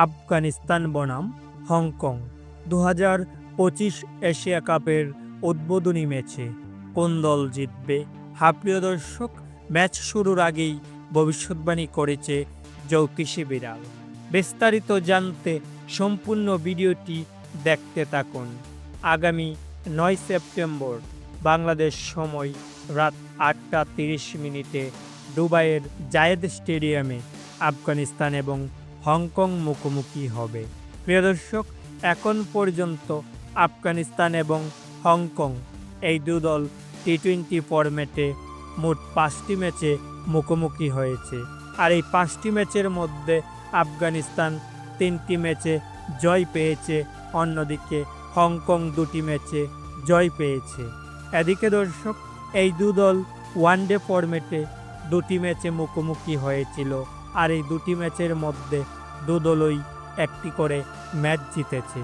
আফগানিস্তান বনাম Hong Kong 2025 Asia কাপের উদ্বোধনী ম্যাচে কোন দল জিতবে? প্রিয় দর্শক, ম্যাচ শুরুর আগেই ভবিষ্যৎবাণী করেছে জ্যোতিষী বিড়াল। বিস্তারিত জানতে সম্পূর্ণ ভিডিওটি দেখতে থাকুন। আগামী 9 সেপ্টেম্বর বাংলাদেশ সময় রাত 8টা 30 দুবাইয়ের জায়েদ স্টেডিয়ামে আফগানিস্তান এবং হংকং মুখোমুখি হবে। প্রিয় দর্শক, এখন পর্যন্ত আফগানিস্তান এবং হংকং এই দু দল টি-20 ফরম্যাটে মোট 5টি ম্যাচে মুখোমুখি হয়েছে। আর এই 5টি ম্যাচের মধ্যে আফগানিস্তান 3টি ম্যাচে জয় পেয়েছে, অন্যদিকে হংকং 2টি ম্যাচে জয় পেয়েছে। এদিকে দর্শক, এই দু দল ওয়ানডে ফরম্যাটে 2টি ম্যাচে মুখোমুখি হয়েছিল, আর এই 2টি ম্যাচের মধ্যে দু দলই একটি করে ম্যাচ জিতেছে।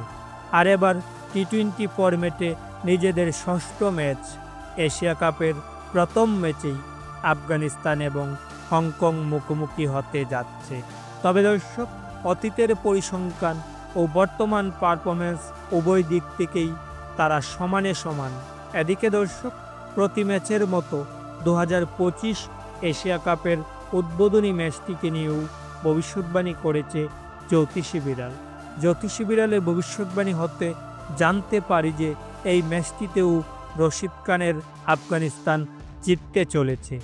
আর এবার টি-20 ফরম্যাটে নিজেদের ষষ্ঠ ম্যাচ এশিয়া কাপের প্রথম ম্যাচেই আফগানিস্তান এবং হংকং মুখোমুখি হতে যাচ্ছে। তবে দর্শক, অতীতের পরিসংখ্যান ও বর্তমান পারফরমেন্স উভয় দিক থেকেই তারা সমানে সমান। এদিকে দর্শক, প্রতি ম্যাচের মতো 2025 এশিয়া কাপের উদ্বোধনী ম্যাচটিকে নিয়েও ভবিষ্যৎবাণী করেছে জ্যোতিষী বিড়াল। জ্যোতিষী বিড়ালের ভবিষ্যৎবাণী হতে জানতে পারি যে এই ম্যাচটিতেও রশিদ খানের আফগানিস্তান জিততে চলেছে।